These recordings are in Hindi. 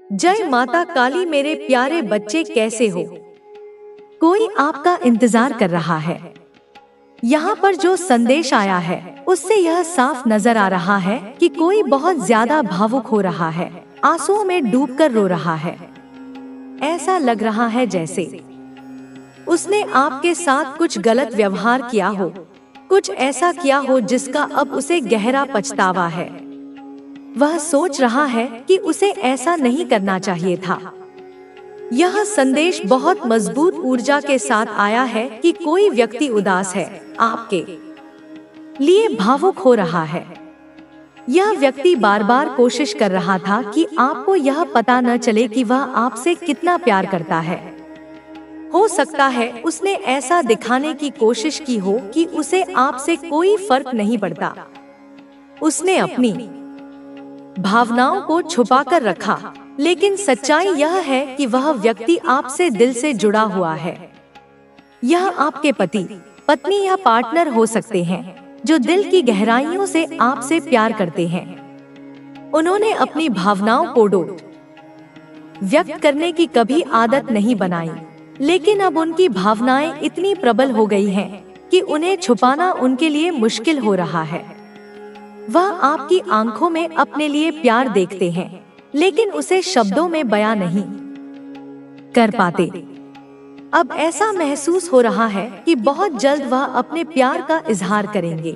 जय माता काली मेरे प्यारे बच्चे, कैसे हो? कोई आपका इंतजार कर रहा है। यहाँ पर जो संदेश आया है उससे यह साफ नजर आ रहा है कि कोई बहुत ज्यादा भावुक हो रहा है, आंसुओं में डूबकर रो रहा है। ऐसा लग रहा है जैसे उसने आपके साथ कुछ गलत व्यवहार किया हो, कुछ ऐसा किया हो जिसका अब उसे गहरा पछतावा है। वह सोच रहा है कि उसे ऐसा नहीं करना चाहिए था। यह संदेश बहुत मजबूत ऊर्जा के साथ आया है कि कोई व्यक्ति उदास है, आपके लिए भावुक हो रहा है। यह व्यक्ति बार बार कोशिश कर रहा था कि आपको यह पता न चले कि वह आपसे कितना प्यार करता है। हो सकता है उसने ऐसा दिखाने की कोशिश की हो कि उसे आपसे कोई फर्क नहीं पड़ता। उसने अपनी भावनाओं को छुपाकर रखा, लेकिन सच्चाई यह है कि वह व्यक्ति आपसे दिल से जुड़ा हुआ है। यह आपके पति, पत्नी या पार्टनर हो सकते हैं जो दिल की गहराइयों से आपसे प्यार करते हैं। उन्होंने अपनी भावनाओं को व्यक्त करने की कभी आदत नहीं बनाई, लेकिन अब उनकी भावनाएं इतनी प्रबल हो गई हैं कि उन्हें छुपाना उनके लिए मुश्किल हो रहा है। वह आपकी आंखों में अपने लिए प्यार देखते हैं, लेकिन उसे शब्दों में बयां नहीं कर पाते। अब ऐसा महसूस हो रहा है कि बहुत जल्द वह अपने प्यार का इजहार करेंगे।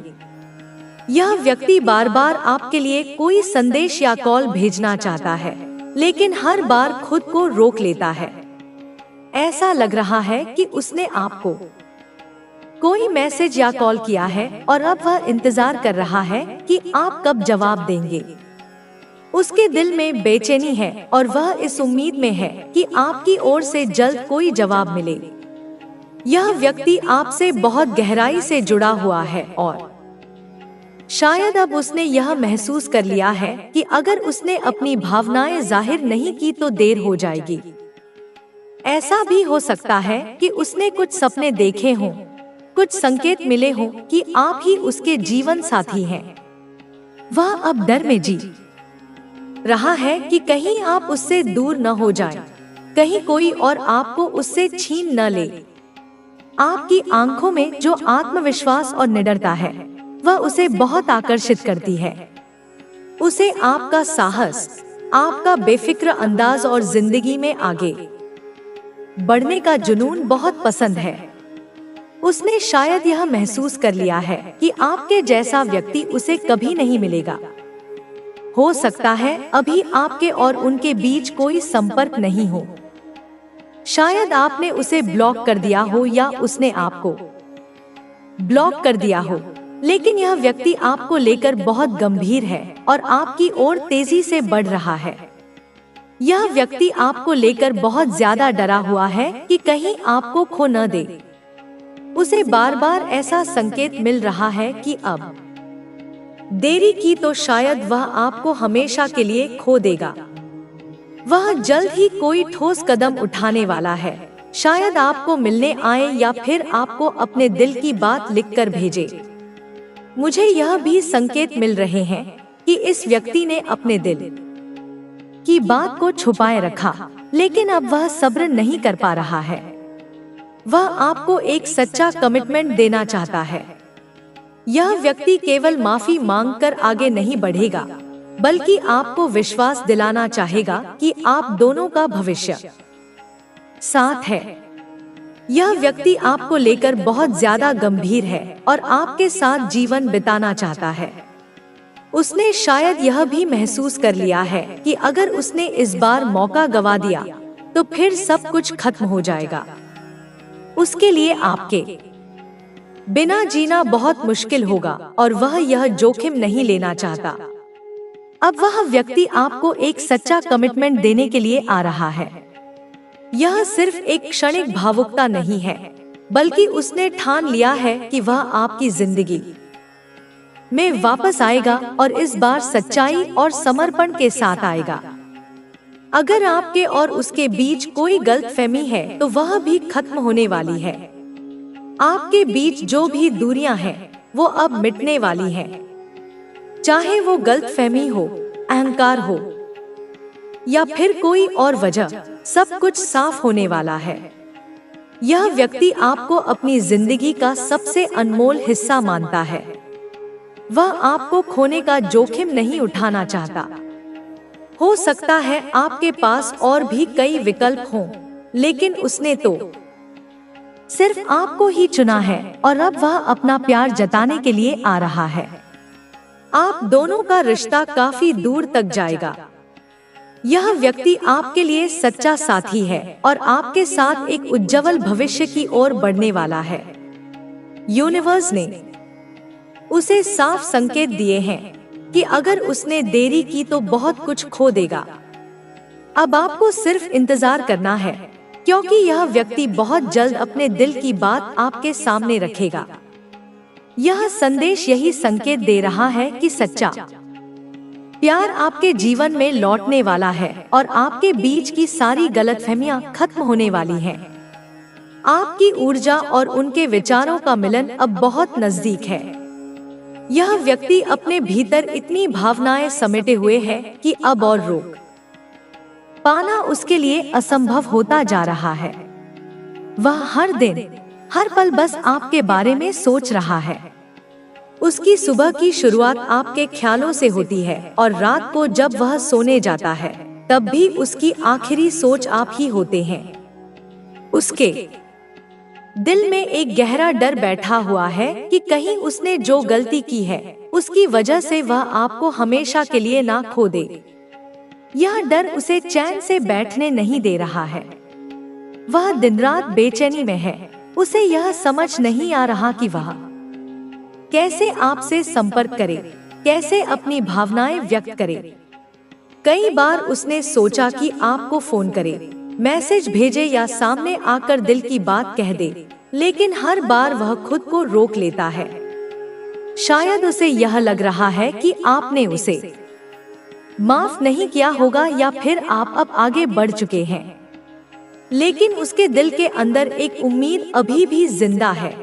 यह व्यक्ति बार बार आपके लिए कोई संदेश या कॉल भेजना चाहता है, लेकिन हर बार खुद को रोक लेता है। ऐसा लग रहा है कि उसने आपको कोई मैसेज या कॉल किया है और अब वह इंतजार कर रहा है कि आप कब जवाब देंगे। उसके दिल में बेचैनी है और वह इस उम्मीद में है कि आपकी ओर से जल्द कोई जवाब मिले। यह व्यक्ति आपसे बहुत गहराई से जुड़ा हुआ है और शायद अब उसने यह महसूस कर लिया है कि अगर उसने अपनी भावनाएं जाहिर नहीं की तो देर हो जाएगी। ऐसा भी हो सकता है कि उसने कुछ सपने देखे हों, कुछ संकेत मिले हों कि आप ही उसके जीवन साथी हैं। वह अब डर में जी रहा है कि कहीं आप उससे दूर न हो जाएं, कहीं कोई और आपको उससे छीन न ले। आपकी आंखों में जो आत्मविश्वास और निडरता है, वह उसे बहुत आकर्षित करती है। उसे आपका साहस, आपका बेफिक्र अंदाज और जिंदगी में आगे बढ़ने का जुनून बहुत पसंद है। उसने शायद यह महसूस कर लिया है कि आपके जैसा व्यक्ति उसे कभी नहीं मिलेगा। हो सकता है अभी आपके और उनके बीच कोई संपर्क नहीं हो। शायद आपने उसे ब्लॉक कर दिया हो या उसने आपको ब्लॉक कर दिया हो, लेकिन यह व्यक्ति आपको लेकर बहुत गंभीर है और आपकी ओर तेजी से बढ़ रहा है। यह व्यक्ति आपको लेकर बहुत ज्यादा डरा हुआ है कि कहीं आपको खो न दे। उसे बार बार ऐसा संकेत मिल रहा है कि अब देरी की तो शायद वह आपको हमेशा के लिए खो देगा। वह जल्द ही कोई ठोस कदम उठाने वाला है, शायद आपको मिलने आए या फिर आपको अपने दिल की बात लिखकर भेजे। मुझे यह भी संकेत मिल रहे हैं कि इस व्यक्ति ने अपने दिल की बात को छुपाए रखा, लेकिन अब वह सब्र नहीं कर पा रहा है। वह आपको एक सच्चा कमिटमेंट देना चाहता है। यह व्यक्ति केवल माफी मांगकर आगे नहीं बढ़ेगा, बल्कि आपको विश्वास दिलाना चाहेगा कि आप दोनों का भविष्य साथ है। यह व्यक्ति आपको लेकर बहुत ज्यादा गंभीर है और आपके साथ जीवन बिताना चाहता है। उसने शायद यह भी महसूस कर लिया है कि अगर उसने इस बार मौका गवा दिया तो फिर सब कुछ खत्म हो जाएगा। उसके लिए आपके बिना जीना बहुत मुश्किल होगा और वह यह जोखिम नहीं लेना चाहता। अब वह व्यक्ति आपको एक सच्चा कमिटमेंट देने के लिए आ रहा है। यह सिर्फ एक क्षणिक भावुकता नहीं है, बल्कि उसने ठान लिया है कि वह आपकी जिंदगी में वापस आएगा और इस बार सच्चाई और समर्पण के साथ आएगा। अगर आपके और उसके बीच कोई गलतफहमी है तो वह भी खत्म होने वाली है। आपके बीच जो भी दूरियां हैं, वो अब मिटने वाली हैं। चाहे वो गलतफहमी हो, अहंकार हो या फिर कोई और वजह, सब कुछ साफ होने वाला है। यह व्यक्ति आपको अपनी जिंदगी का सबसे अनमोल हिस्सा मानता है। वह आपको खोने का जोखिम नहीं उठाना चाहता। हो सकता है आपके पास और भी कई विकल्प हों, लेकिन उसने तो सिर्फ आपको ही चुना है और अब वह अपना प्यार जताने के लिए आ रहा है। आप दोनों का रिश्ता काफी दूर तक जाएगा। यह व्यक्ति आपके लिए सच्चा साथी है और आपके साथ एक उज्जवल भविष्य की ओर बढ़ने वाला है। यूनिवर्स ने उसे साफ संकेत दिए हैं कि अगर उसने देरी की तो बहुत कुछ खो देगा। अब आपको सिर्फ इंतजार करना है, क्योंकि यह व्यक्ति बहुत जल्द अपने दिल की बात आपके सामने रखेगा। यह संदेश यही संकेत दे रहा है कि सच्चा प्यार आपके जीवन में लौटने वाला है और आपके बीच की सारी गलतफहमियां खत्म होने वाली हैं। आपकी ऊर्जा और उनके विचारों का मिलन अब बहुत नजदीक है। यह व्यक्ति अपने भीतर इतनी भावनाएं समेटे हुए है कि अब और रोक पाना उसके लिए असंभव होता जा रहा है। वह हर दिन हर पल बस आपके बारे में सोच रहा है। उसकी सुबह की शुरुआत आपके ख्यालों से होती है और रात को जब वह सोने जाता है तब भी उसकी आखिरी सोच आप ही होते हैं। उसके दिल में एक गहरा डर बैठा हुआ है कि कहीं उसने जो गलती की है उसकी वजह से वह आपको हमेशा के लिए ना खो दे। यह डर उसे चैन से बैठने नहीं दे रहा है। वह दिन रात बेचैनी में है। उसे यह समझ नहीं आ रहा कि वह कैसे आपसे संपर्क करे, कैसे अपनी भावनाएं व्यक्त करे। कई बार उसने सोचा कि आपको फोन करे, मैसेज भेजे या सामने आकर दिल की बात कह दे, लेकिन हर बार वह खुद को रोक लेता है। शायद उसे यह लग रहा है कि आपने उसे माफ नहीं किया होगा या फिर आप अब आगे बढ़ चुके हैं। लेकिन उसके दिल के अंदर एक उम्मीद अभी भी जिंदा है।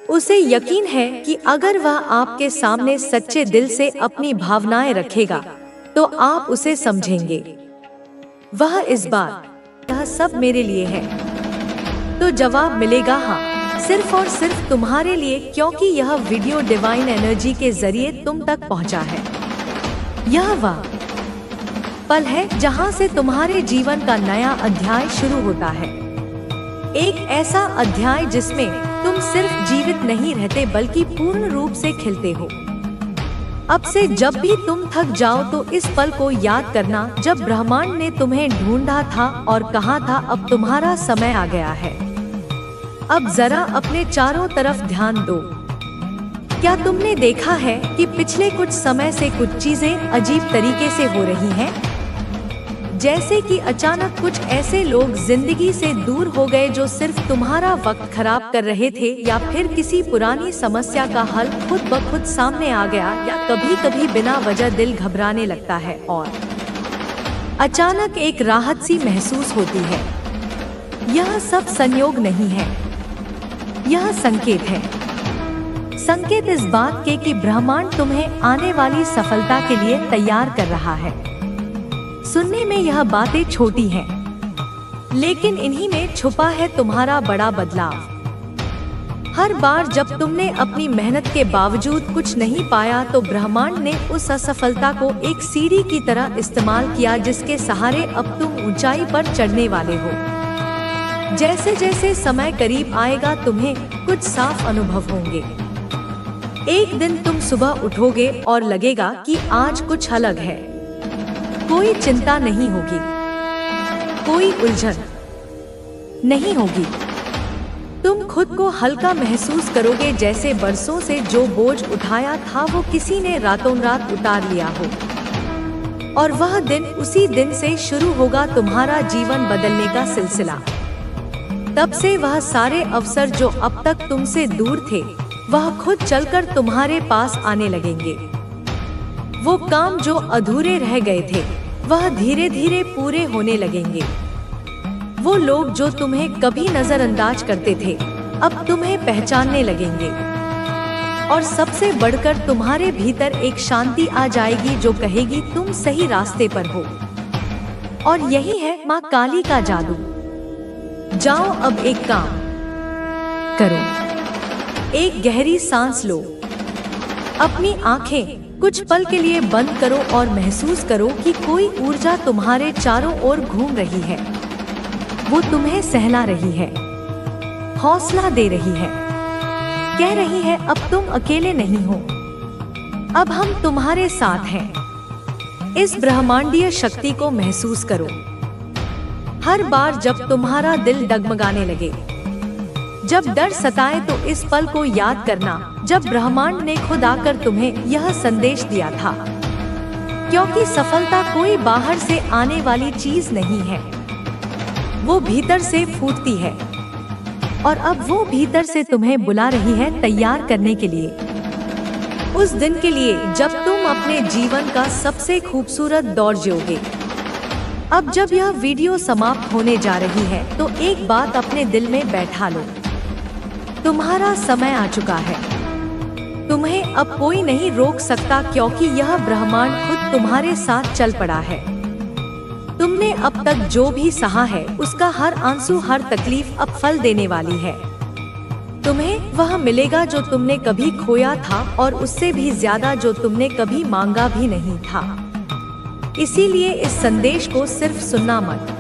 उसे यकीन है कि अगर वह आपके सामने सच्चे दिल से अपनी भावनाएं रखेगा तो आप उसे समझेंगे। वह इस बार यह सब मेरे लिए है तो जवाब मिलेगा हाँ, सिर्फ और सिर्फ तुम्हारे लिए, क्योंकि यह वीडियो डिवाइन एनर्जी के जरिए तुम तक पहुंचा है। यह वह पल है जहां से तुम्हारे जीवन का नया अध्याय शुरू होता है। एक ऐसा अध्याय जिसमें तुम सिर्फ जीवित नहीं रहते बल्कि पूर्ण रूप से खिलते हो। अब से जब भी तुम थक जाओ तो इस पल को याद करना जब ब्रह्मांड ने तुम्हें ढूंढा था और कहा था अब तुम्हारा समय आ गया है। अब जरा अपने चारों तरफ ध्यान दो। क्या तुमने देखा है कि पिछले कुछ समय से कुछ चीजें अजीब तरीके से हो रही हैं? जैसे कि अचानक कुछ ऐसे लोग जिंदगी से दूर हो गए जो सिर्फ तुम्हारा वक्त खराब कर रहे थे, या फिर किसी पुरानी समस्या का हल खुद ब खुद सामने आ गया, या कभी कभी बिना वजह दिल घबराने लगता है और अचानक एक राहत सी महसूस होती है। यह सब संयोग नहीं है, यह संकेत है। संकेत इस बात के कि ब्रह्मांड तुम्हें आने वाली सफलता के लिए तैयार कर रहा है। सुनने में यह बातें छोटी हैं, लेकिन इन्हीं में छुपा है तुम्हारा बड़ा बदलाव। हर बार जब तुमने अपनी मेहनत के बावजूद कुछ नहीं पाया तो ब्रह्मांड ने उस असफलता को एक सीढ़ी की तरह इस्तेमाल किया, जिसके सहारे अब तुम ऊंचाई पर चढ़ने वाले हो। जैसे जैसे समय करीब आएगा तुम्हें कुछ साफ अनुभव होंगे। एक दिन तुम सुबह उठोगे और लगेगा कि आज कुछ अलग है। कोई चिंता नहीं होगी, कोई उलझन नहीं होगी। तुम खुद को हल्का महसूस करोगे, जैसे बरसों से जो बोझ उठाया था वो किसी ने रातों रात उतार लिया हो। और वह दिन उसी दिन से शुरू होगा तुम्हारा जीवन बदलने का सिलसिला। तब से वह सारे अवसर जो अब तक तुमसे दूर थे वह खुद चलकर तुम्हारे पास आने लगेंगे। वो काम जो अधूरे रह गए थे वह धीरे धीरे पूरे होने लगेंगे। वो लोग जो तुम्हें कभी नजरअंदाज करते थे अब तुम्हें पहचानने लगेंगे। और सबसे बढ़कर तुम्हारे भीतर एक शांति आ जाएगी जो कहेगी तुम सही रास्ते पर हो। और यही है माँ काली का जादू। जाओ अब एक काम करो, एक गहरी सांस लो, अपनी आंखें कुछ पल के लिए बंद करो और महसूस करो कि कोई ऊर्जा तुम्हारे चारों ओर घूम रही है। वो तुम्हें सहला रही है, हौसला दे रही है, कह रही है अब तुम अकेले नहीं हो, अब हम तुम्हारे साथ हैं। इस ब्रह्मांडीय शक्ति को महसूस करो। हर बार जब तुम्हारा दिल डगमगाने लगे, जब डर सताए, तो इस पल को याद करना जब ब्रह्मांड ने खुद आकर तुम्हें यह संदेश दिया था। क्योंकि सफलता कोई बाहर से आने वाली चीज नहीं है, वो भीतर से फूटती है। और अब वो भीतर से तुम्हें बुला रही है तैयार करने के लिए, उस दिन के लिए जब तुम अपने जीवन का सबसे खूबसूरत दौर जियोगे। अब जब यह वीडियो समाप्त होने जा रही है तो एक बात अपने दिल में बैठा लो, तुम्हारा समय आ चुका है। तुम्हें अब कोई नहीं रोक सकता, क्योंकि यह ब्रह्मांड खुद तुम्हारे साथ चल पड़ा है। तुमने अब तक जो भी सहा है उसका हर आंसू, हर तकलीफ अब फल देने वाली है। तुम्हें वह मिलेगा जो तुमने कभी खोया था, और उससे भी ज्यादा जो तुमने कभी मांगा भी नहीं था। इसीलिए इस संदेश को सिर्फ सुनना मत,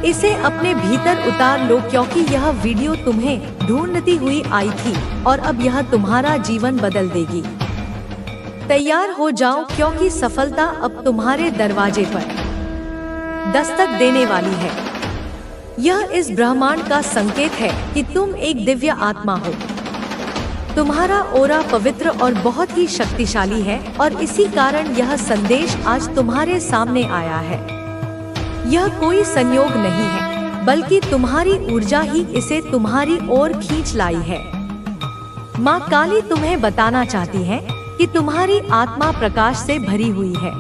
इसे अपने भीतर उतार लो, क्योंकि यह वीडियो तुम्हें ढूंढती हुई आई थी और अब यह तुम्हारा जीवन बदल देगी। तैयार हो जाओ, क्योंकि सफलता अब तुम्हारे दरवाजे पर दस्तक देने वाली है। यह इस ब्रह्मांड का संकेत है कि तुम एक दिव्य आत्मा हो। तुम्हारा ऑरा पवित्र और बहुत ही शक्तिशाली है, और इसी कारण यह संदेश आज तुम्हारे सामने आया है। यह कोई संयोग नहीं है, बल्कि तुम्हारी ऊर्जा ही इसे तुम्हारी ओर खींच लाई है। माँ काली तुम्हें बताना चाहती है कि तुम्हारी आत्मा प्रकाश से भरी हुई है।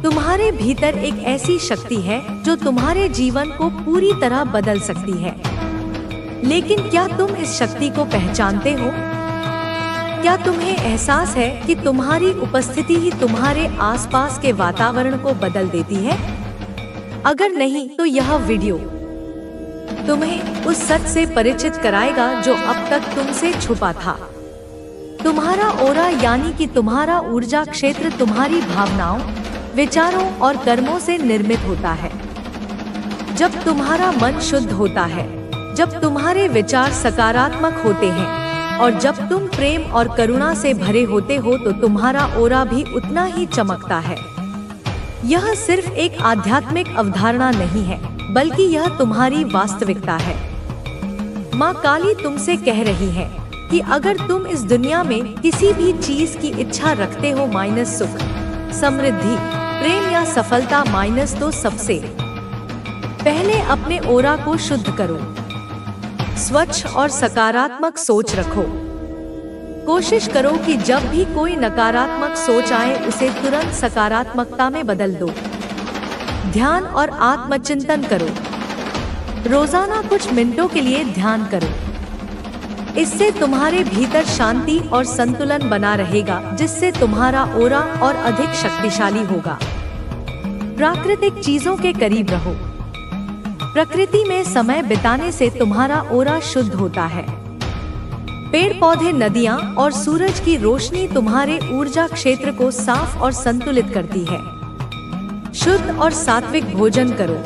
तुम्हारे भीतर एक ऐसी शक्ति है जो तुम्हारे जीवन को पूरी तरह बदल सकती है। लेकिन क्या तुम इस शक्ति को पहचानते हो? क्या तुम्हें एहसास है कि तुम्हारी उपस्थिति ही तुम्हारे आसपास के वातावरण को बदल देती है? अगर नहीं तो यह वीडियो तुम्हें उस सच से परिचित कराएगा जो अब तक तुमसे छुपा था। तुम्हारा ऑरा यानी कि तुम्हारा ऊर्जा क्षेत्र तुम्हारी भावनाओं, विचारों और कर्मों से निर्मित होता है। जब तुम्हारा मन शुद्ध होता है, जब तुम्हारे विचार सकारात्मक होते हैं और जब तुम प्रेम और करुणा से भरे होते हो, तो तुम्हारा ऑरा भी उतना ही चमकता है। यह सिर्फ एक आध्यात्मिक अवधारणा नहीं है, बल्कि यह तुम्हारी वास्तविकता है। माँ काली तुमसे कह रही है कि अगर तुम इस दुनिया में किसी भी चीज की इच्छा रखते हो, माइनस सुख, समृद्धि, प्रेम या सफलता माइनस, तो सबसे पहले अपने ऑरा को शुद्ध करो। स्वच्छ और सकारात्मक सोच रखो। कोशिश करो कि जब भी कोई नकारात्मक सोच आए उसे तुरंत सकारात्मकता में बदल दो। ध्यान और आत्मचिंतन करो। रोजाना कुछ मिनटों के लिए ध्यान करो। इससे तुम्हारे भीतर शांति और संतुलन बना रहेगा, जिससे तुम्हारा ऑरा और अधिक शक्तिशाली होगा। प्राकृतिक चीजों के करीब रहो। प्रकृति में समय बिताने से तुम्हारा ऑरा शुद्ध होता है। पेड़ पौधे, नदियां और सूरज की रोशनी तुम्हारे ऊर्जा क्षेत्र को साफ और संतुलित करती है। शुद्ध और सात्विक भोजन करो।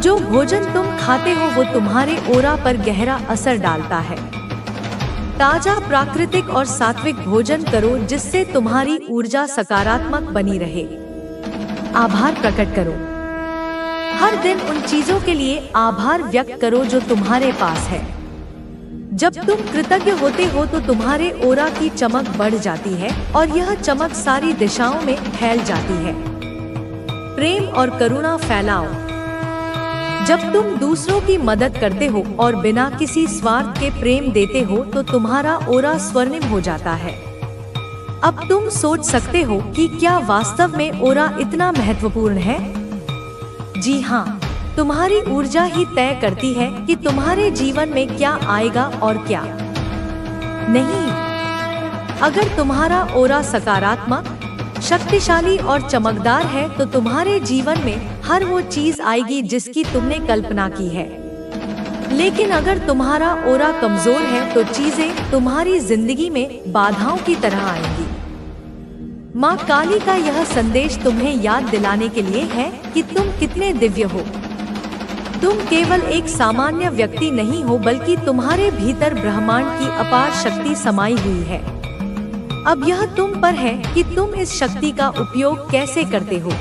जो भोजन तुम खाते हो वो तुम्हारे ऑरा पर गहरा असर डालता है। ताजा, प्राकृतिक और सात्विक भोजन करो, जिससे तुम्हारी ऊर्जा सकारात्मक बनी रहे। आभार प्रकट करो। हर दिन उन चीजों के लिए आभार व्यक्त करो जो तुम्हारे पास है। जब तुम कृतज्ञ होते हो तो तुम्हारे ऑरा की चमक बढ़ जाती है और यह चमक सारी दिशाओं में फैल जाती है। प्रेम और करुणा फैलाओ। जब तुम दूसरों की मदद करते हो और बिना किसी स्वार्थ के प्रेम देते हो तो तुम्हारा ऑरा स्वर्णिम हो जाता है। अब तुम सोच सकते हो कि क्या वास्तव में ऑरा इतना महत्वपूर्ण है? जी हाँ, तुम्हारी ऊर्जा ही तय करती है कि तुम्हारे जीवन में क्या आएगा और क्या नहीं। अगर तुम्हारा ऑरा सकारात्मक, शक्तिशाली और चमकदार है तो तुम्हारे जीवन में हर वो चीज आएगी जिसकी तुमने कल्पना की है। लेकिन अगर तुम्हारा ऑरा कमजोर है तो चीजें तुम्हारी जिंदगी में बाधाओं की तरह आएंगी। माँ काली का यह संदेश तुम्हें याद दिलाने के लिए है कि तुम कितने दिव्य हो। तुम केवल एक सामान्य व्यक्ति नहीं हो, बल्कि तुम्हारे भीतर ब्रह्मांड की अपार शक्ति समाई हुई है। अब यह तुम पर है कि तुम इस शक्ति का उपयोग कैसे करते हो।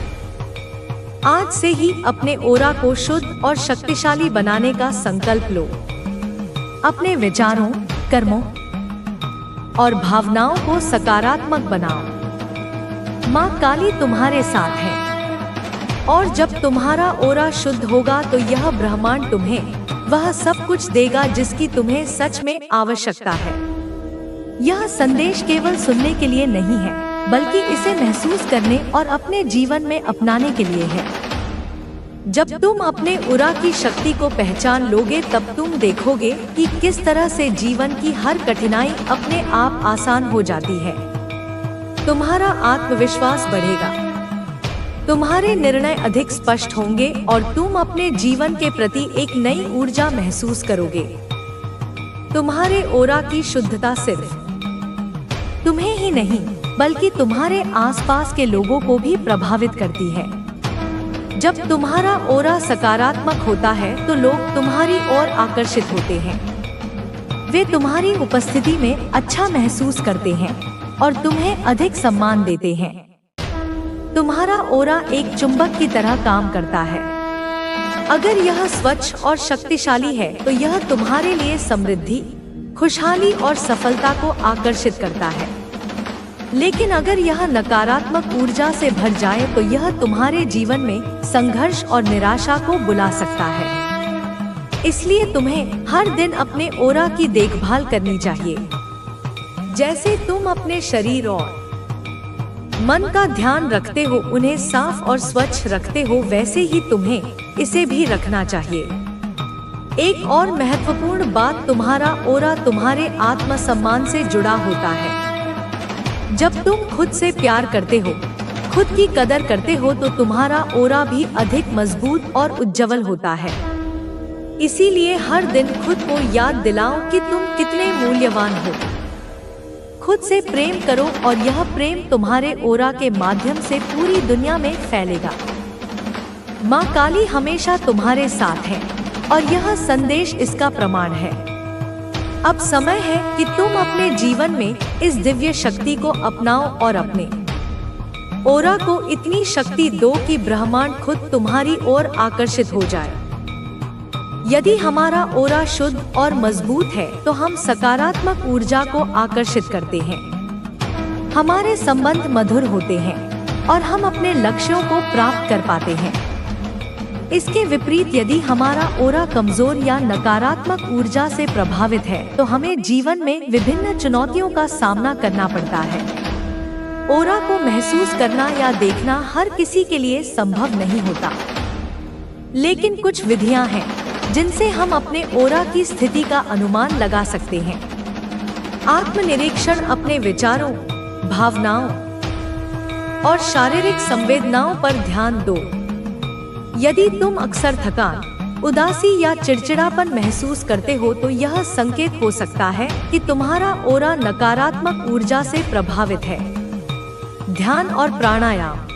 आज से ही अपने ऑरा को शुद्ध और शक्तिशाली बनाने का संकल्प लो। अपने विचारों, कर्मों और भावनाओं को सकारात्मक बनाओ। माँ काली तुम्हारे साथ है और जब तुम्हारा ऑरा शुद्ध होगा तो यह ब्रह्मांड तुम्हें वह सब कुछ देगा जिसकी तुम्हें सच में आवश्यकता है। यह संदेश केवल सुनने के लिए नहीं है, बल्कि इसे महसूस करने और अपने जीवन में अपनाने के लिए है। जब तुम अपने ऑरा की शक्ति को पहचान लोगे तब तुम देखोगे कि किस तरह से जीवन की हर कठिनाई अपने आप आसान हो जाती है। तुम्हारा आत्मविश्वास बढ़ेगा, तुम्हारे निर्णय अधिक स्पष्ट होंगे और तुम अपने जीवन के प्रति एक नई ऊर्जा महसूस करोगे। तुम्हारे ऑरा की शुद्धता सिर्फ तुम्हें ही नहीं बल्कि तुम्हारे आसपास के लोगों को भी प्रभावित करती है। जब तुम्हारा ऑरा सकारात्मक होता है तो लोग तुम्हारी ओर आकर्षित होते हैं। वे तुम्हारी उपस्थिति में अच्छा महसूस करते हैं और तुम्हें अधिक सम्मान देते हैं। तुम्हारा ऑरा एक चुंबक की तरह काम करता है। अगर यह स्वच्छ और शक्तिशाली है तो यह तुम्हारे लिए समृद्धि, खुशहाली और सफलता को आकर्षित करता है। लेकिन अगर यह नकारात्मक ऊर्जा से भर जाए तो यह तुम्हारे जीवन में संघर्ष और निराशा को बुला सकता है। इसलिए तुम्हें हर दिन अपने ऑरा की देखभाल करनी चाहिए। जैसे तुम अपने शरीर और मन का ध्यान रखते हो, उन्हें साफ और स्वच्छ रखते हो, वैसे ही तुम्हें इसे भी रखना चाहिए। एक और महत्वपूर्ण बात, तुम्हारा ऑरा तुम्हारे आत्मसम्मान से जुड़ा होता है। जब तुम खुद से प्यार करते हो, खुद की कदर करते हो तो तुम्हारा ऑरा भी अधिक मजबूत और उज्जवल होता है। इसीलिए हर दिन खुद को याद दिलाओ कि तुम कितने मूल्यवान हो। खुद से प्रेम करो और यह प्रेम तुम्हारे ऑरा के माध्यम से पूरी दुनिया में फैलेगा। माँ काली हमेशा तुम्हारे साथ है और यह संदेश इसका प्रमाण है। अब समय है कि तुम अपने जीवन में इस दिव्य शक्ति को अपनाओ और अपने ऑरा को इतनी शक्ति दो कि ब्रह्मांड खुद तुम्हारी ओर आकर्षित हो जाए। यदि हमारा ऑरा शुद्ध और मजबूत है तो हम सकारात्मक ऊर्जा को आकर्षित करते हैं, हमारे संबंध मधुर होते हैं और हम अपने लक्ष्यों को प्राप्त कर पाते हैं। इसके विपरीत यदि हमारा ऑरा कमजोर या नकारात्मक ऊर्जा से प्रभावित है तो हमें जीवन में विभिन्न चुनौतियों का सामना करना पड़ता है। ऑरा को महसूस करना या देखना हर किसी के लिए संभव नहीं होता, लेकिन कुछ विधियां हैं जिनसे हम अपने ऑरा की स्थिति का अनुमान लगा सकते हैं। आत्मनिरीक्षण, अपने विचारों, भावनाओं और शारीरिक संवेदनाओं पर ध्यान दो। यदि तुम अक्सर थकान, उदासी या चिड़चिड़ापन महसूस करते हो तो यह संकेत हो सकता है कि तुम्हारा ऑरा नकारात्मक ऊर्जा से प्रभावित है। ध्यान और प्राणायाम,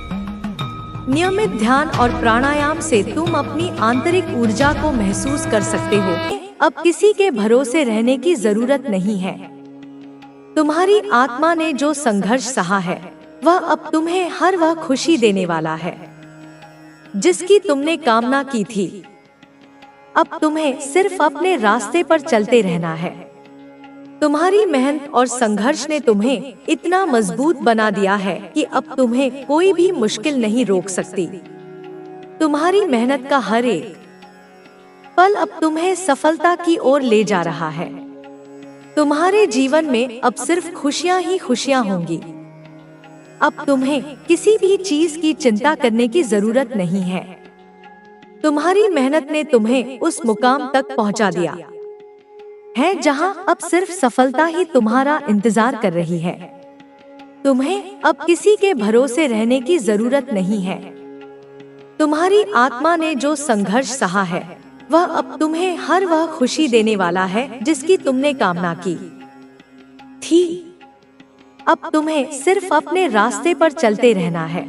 नियमित ध्यान और प्राणायाम से तुम अपनी आंतरिक ऊर्जा को महसूस कर सकते हो। अब किसी के भरोसे रहने की जरूरत नहीं है। तुम्हारी आत्मा ने जो संघर्ष सहा है वह अब तुम्हें हर वह खुशी देने वाला है जिसकी तुमने कामना की थी। अब तुम्हें सिर्फ अपने रास्ते पर चलते रहना है। तुम्हारी मेहनत और संघर्ष ने तुम्हें इतना मजबूत बना दिया है कि अब तुम्हें कोई भी मुश्किल नहीं रोक सकती। तुम्हारी मेहनत का हर एक पल अब तुम्हें सफलता की ओर ले जा रहा है। तुम्हारे जीवन में अब सिर्फ खुशियां ही खुशियां होंगी। अब तुम्हें किसी भी चीज की चिंता करने की जरूरत नहीं है। तुम्हारी मेहनत ने तुम्हें उस मुकाम तक पहुंचा दिया है जहां अब सिर्फ सफलता ही तुम्हारा इंतजार कर रही है। तुम्हें अब किसी के भरोसे रहने की जरूरत नहीं है। तुम्हारी आत्मा ने जो संघर्ष सहा है वह अब तुम्हें हर वह खुशी देने वाला है जिसकी तुमने कामना की थी। अब तुम्हें सिर्फ अपने रास्ते पर चलते रहना है।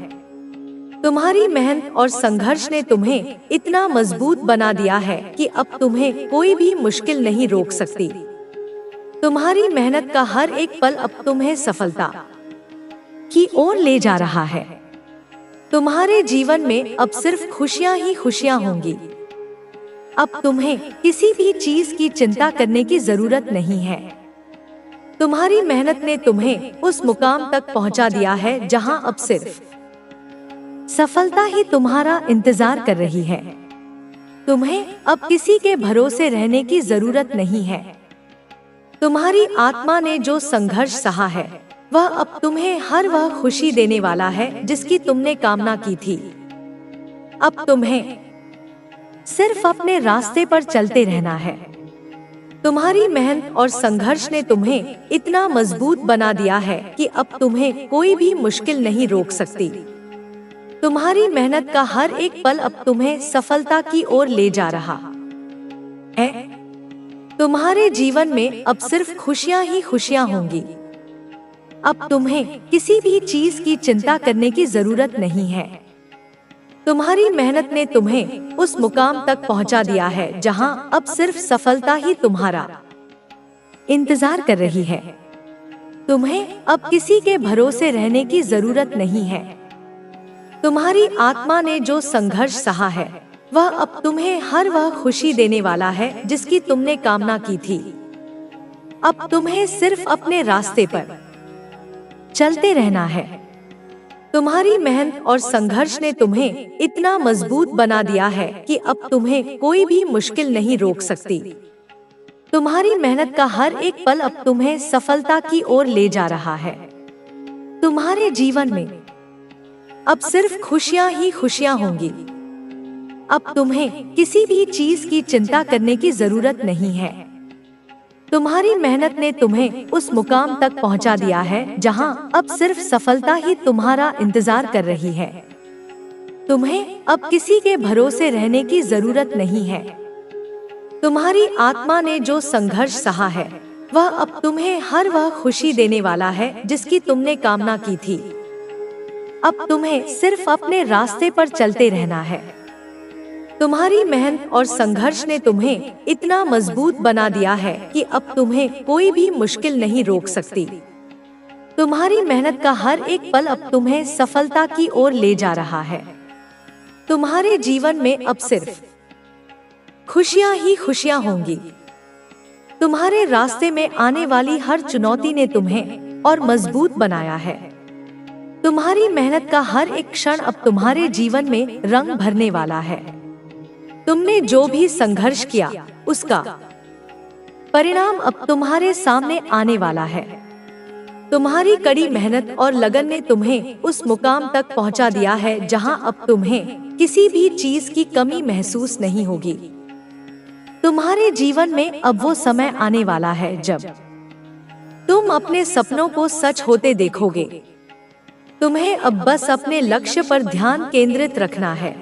तुम्हारी मेहनत और संघर्ष ने तुम्हें इतना मजबूत बना दिया है कि अब तुम्हें कोई भी मुश्किल नहीं रोक सकती। तुम्हारी मेहनत का हर एक पल अब तुम्हें सफलता की ओर ले जा रहा है। तुम्हारे जीवन में अब सिर्फ खुशियां ही खुशियां होंगी। अब तुम्हें किसी भी चीज की चिंता करने की जरूरत नहीं है। तुम्हारी मेहनत ने तुम्हें उस मुकाम तक पहुंचा दिया है जहां अब सिर्फ सफलता ही तुम्हारा इंतजार कर रही है। तुम्हें अब किसी के भरोसे रहने की जरूरत नहीं है। तुम्हारी आत्मा ने जो संघर्ष सहा है वह अब तुम्हें हर वह खुशी देने वाला है जिसकी तुमने कामना की थी। अब तुम्हें सिर्फ अपने रास्ते पर चलते रहना है। तुम्हारी मेहनत और संघर्ष ने तुम्हें इतना मजबूत बना दिया है कि अब तुम्हें कोई भी मुश्किल नहीं रोक सकती। तुम्हारी मेहनत का हर एक पल अब तुम्हें सफलता की ओर ले जा रहा है। तुम्हारे जीवन में अब सिर्फ खुशियां ही खुशियां होंगी। अब तुम्हें किसी भी चीज की चिंता करने की जरूरत नहीं है। तुम्हारी मेहनत ने तुम्हें उस मुकाम तक पहुंचा दिया है जहां अब सिर्फ सफलता ही तुम्हारा इंतजार कर रही है। तुम्हें अब किसी के भरोसे रहने की जरूरत नहीं है। तुम्हारी आत्मा ने जो संघर्ष सहा है वह अब तुम्हें हर वह खुशी देने वाला है जिसकी तुमने कामना की थी। अब तुम्हें सिर्फ अपने रास्ते पर चलते रहना है। तुम्हारी मेहनत और संघर्ष ने तुम्हें इतना मजबूत बना दिया है कि अब तुम्हें कोई भी मुश्किल नहीं रोक सकती। तुम्हारी मेहनत का हर एक पल अब तुम्हें सफलता की ओर ले जा रहा है। तुम्हारे जीवन में अब सिर्फ खुशियां ही खुशियां होंगी। अब तुम्हें किसी भी चीज की चिंता करने की जरूरत नहीं है। तुम्हारी मेहनत ने तुम्हें उस मुकाम तक पहुंचा दिया है जहां अब सिर्फ सफलता ही तुम्हारा इंतजार कर रही है। तुम्हें अब किसी के भरोसे रहने की जरूरत नहीं है। तुम्हारी आत्मा ने जो संघर्ष सहा है वह अब तुम्हें हर वह खुशी देने वाला है जिसकी तुमने कामना की थी। अब तुम्हें सिर्फ अपने रास्ते पर चलते रहना है। तुम्हारी मेहनत और संघर्ष ने तुम्हें इतना मजबूत बना दिया है कि अब तुम्हें कोई भी मुश्किल नहीं रोक सकती। तुम्हारी मेहनत का हर एक पल अब तुम्हें सफलता की ओर ले जा रहा है। तुम्हारे जीवन में अब सिर्फ खुशियां ही खुशियां होंगी। तुम्हारे रास्ते में आने वाली हर चुनौती ने तुम्हें और मजबूत बनाया है। तुम्हारी मेहनत का हर एक क्षण अब तुम्हारे जीवन में रंग भरने वाला है। तुमने जो भी संघर्ष किया उसका परिणाम अब तुम्हारे सामने आने वाला है। तुम्हारी कड़ी मेहनत और लगन ने तुम्हें उस मुकाम तक पहुंचा दिया है जहां अब तुम्हें किसी भी चीज की कमी महसूस नहीं होगी। तुम्हारे जीवन में अब वो समय आने वाला है जब तुम अपने सपनों को सच होते देखोगे। तुम्हें अब बस अपने लक्ष्य पर ध्यान केंद्रित रखना है।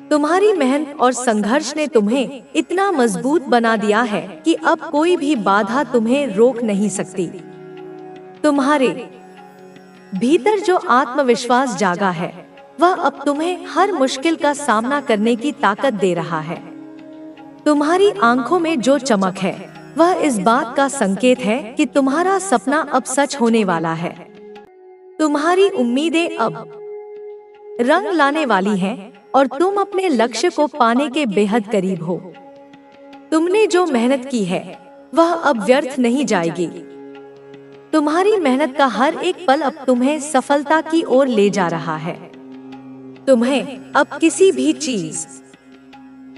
तुम्हारी मेहनत और संघर्ष ने तुम्हें इतना मजबूत बना दिया है कि अब कोई भी बाधा तुम्हें रोक नहीं सकती। तुम्हारे भीतर जो आत्मविश्वास जागा है वह अब तुम्हें हर मुश्किल का सामना करने की ताकत दे रहा है। तुम्हारी आंखों में जो चमक है वह इस बात का संकेत है कि तुम्हारा सपना अब सच होने वाला है। तुम्हारी उम्मीदें अब रंग लाने वाली हैं और तुम अपने लक्ष्य को पाने के बेहद करीब हो। तुमने जो मेहनत की है वह अब व्यर्थ नहीं जाएगी। तुम्हारी मेहनत का हर एक पल अब तुम्हें सफलता की ओर ले जा रहा है। तुम्हें अब किसी भी चीज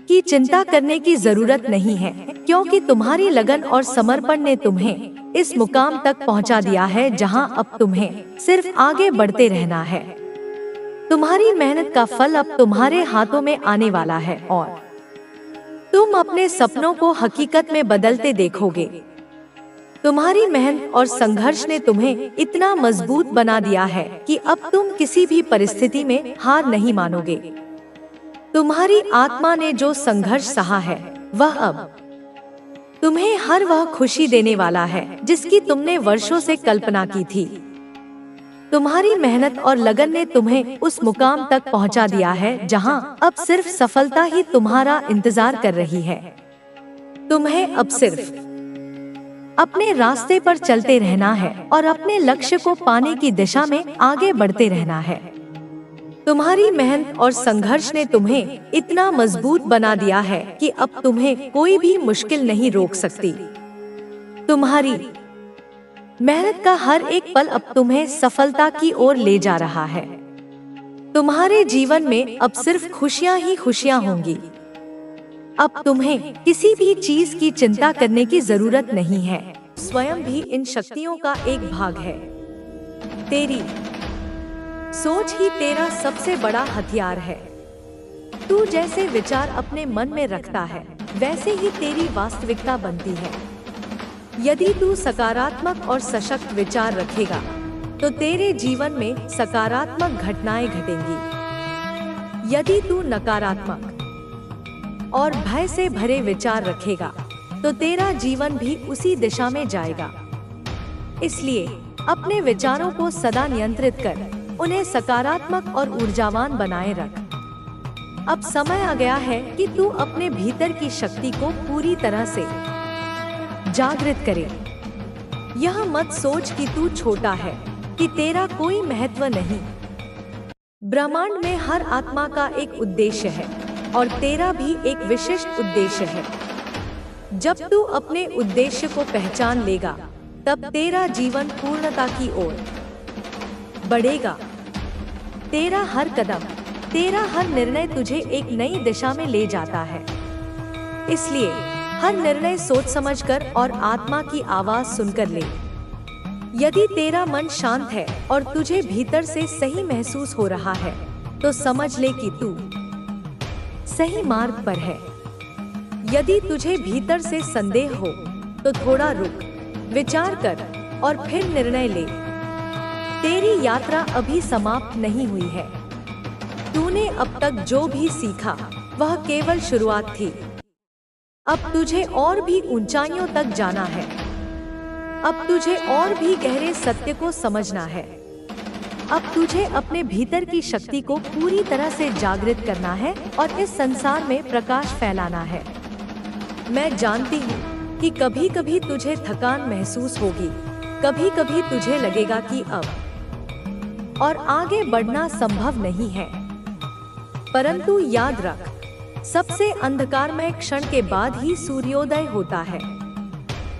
की चिंता करने की जरूरत नहीं है, क्योंकि तुम्हारी लगन और समर्पण ने तुम्हें इस मुकाम तक पहुंचा दिया है जहां अब तुम्हें सिर्फ आगे बढ़ते रहना है। तुम्हारी मेहनत का फल अब तुम्हारे हाथों में आने वाला है और तुम अपने सपनों को हकीकत में बदलते देखोगे। तुम्हारी मेहनत और संघर्ष ने तुम्हें इतना मजबूत बना दिया है कि अब तुम किसी भी परिस्थिति में हार नहीं मानोगे। तुम्हारी आत्मा ने जो संघर्ष सहा है वह अब तुम्हें हर वह खुशी देने वाला है जिसकी तुमने वर्षों से कल्पना की थी। तुम्हारी मेहनत और लगन ने तुम्हें उस मुकाम तक पहुंचा दिया है जहां अब सिर्फ सफलता ही तुम्हारा इंतजार कर रही है। तुम्हें अब सिर्फ अपने रास्ते पर चलते रहना है और अपने लक्ष्य को पाने की दिशा में आगे बढ़ते रहना है। तुम्हारी मेहनत और संघर्ष ने तुम्हें इतना मजबूत बना दिया है कि अब तुम्हें कोई भी मुश्किल नहीं रोक सकती। तुम्हारी मेहनत का हर एक पल अब तुम्हें सफलता की ओर ले जा रहा है। तुम्हारे जीवन में अब सिर्फ खुशियां ही खुशियां होंगी। अब तुम्हें किसी भी चीज की चिंता करने की जरूरत नहीं है। स्वयं भी इन शक्तियों का एक भाग है। तेरी सोच ही तेरा सबसे बड़ा हथियार है। तू जैसे विचार अपने मन में रखता है वैसे ही तेरी वास्तविकता बनती है। यदि तू सकारात्मक और सशक्त विचार रखेगा तो तेरे जीवन में सकारात्मक घटनाएं घटेंगी। यदि तू नकारात्मक और भय से भरे विचार रखेगा तो तेरा जीवन भी उसी दिशा में जाएगा। इसलिए अपने विचारों को सदा नियंत्रित कर उन्हें सकारात्मक और ऊर्जावान बनाए रख। अब समय आ गया है कि तू अपने भीतर की शक्ति को पूरी तरह से जागृत करे। यह मत सोच कि तू छोटा है, कि तेरा कोई महत्व नहीं। ब्रह्मांड में हर आत्मा का एक उद्देश्य है और तेरा भी एक विशिष्ट उद्देश्य है। जब तू अपने उद्देश्य को पहचान लेगा तब तेरा जीवन पूर्णता की ओर बढ़ेगा। तेरा हर कदम, तेरा हर निर्णय तुझे एक नई दिशा में ले जाता है। इसलिए हर निर्णय सोच समझकर और आत्मा की आवाज सुनकर ले। यदि तेरा मन शांत है और तुझे भीतर से सही महसूस हो रहा है तो समझ ले कि तू सही मार्ग पर है। यदि तुझे भीतर से संदेह हो तो थोड़ा रुक, विचार कर और फिर निर्णय ले। तेरी यात्रा अभी समाप्त नहीं हुई है। तूने अब तक जो भी सीखा वह केवल शुरुआत थी। अब तुझे और भी ऊंचाइयों तक जाना है। अब तुझे और भी गहरे सत्य को समझना है। अब तुझे अपने भीतर की शक्ति को पूरी तरह से जागृत करना है और इस संसार में प्रकाश फैलाना है। मैं जानती हूँ कि कभी कभी तुझे थकान महसूस होगी, कभी कभी तुझे लगेगा कि अब और आगे बढ़ना संभव नहीं है। परंतु याद रख, सबसे अंधकारमय क्षण के बाद ही सूर्योदय होता है।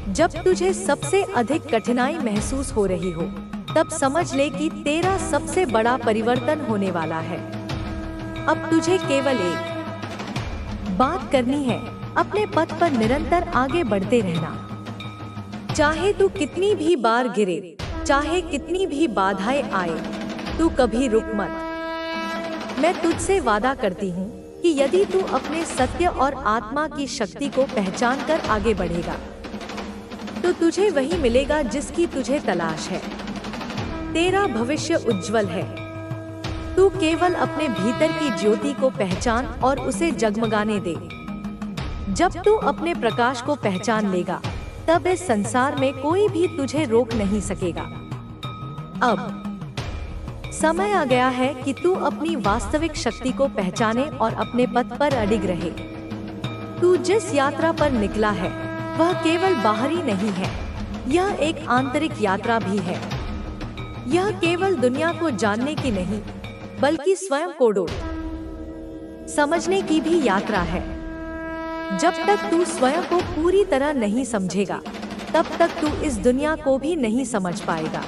जब तुझे सबसे अधिक कठिनाई महसूस हो रही हो तब समझ ले कि तेरा सबसे बड़ा परिवर्तन होने वाला है। अब तुझे केवल एक बात करनी है, अपने पथ पर निरंतर आगे बढ़ते रहना। चाहे तू कितनी भी बार गिरे, चाहे कितनी भी बाधाएं आए, तू कभी रुक मत। मैं तुझसे वादा करती हूँ कि यदि तू अपने सत्य और आत्मा की शक्ति को पहचान कर आगे बढ़ेगा तो तुझे वही मिलेगा जिसकी तुझे तलाश है। तेरा भविष्य उज्जवल है। तू केवल अपने भीतर की ज्योति को पहचान और उसे जगमगाने दे। जब तू अपने प्रकाश को पहचान लेगा तब इस संसार में कोई भी तुझे रोक नहीं सकेगा। अब समय आ गया है कि तू अपनी वास्तविक शक्ति को पहचाने और अपने पथ पर अडिग रहे। तू जिस यात्रा पर निकला है वह केवल बाहरी नहीं है, यह एक आंतरिक यात्रा भी है। यह केवल दुनिया को जानने की नहीं बल्कि स्वयं को समझने की भी यात्रा है। जब तक तू स्वयं को पूरी तरह नहीं समझेगा तब तक तू इस दुनिया को भी नहीं समझ पाएगा।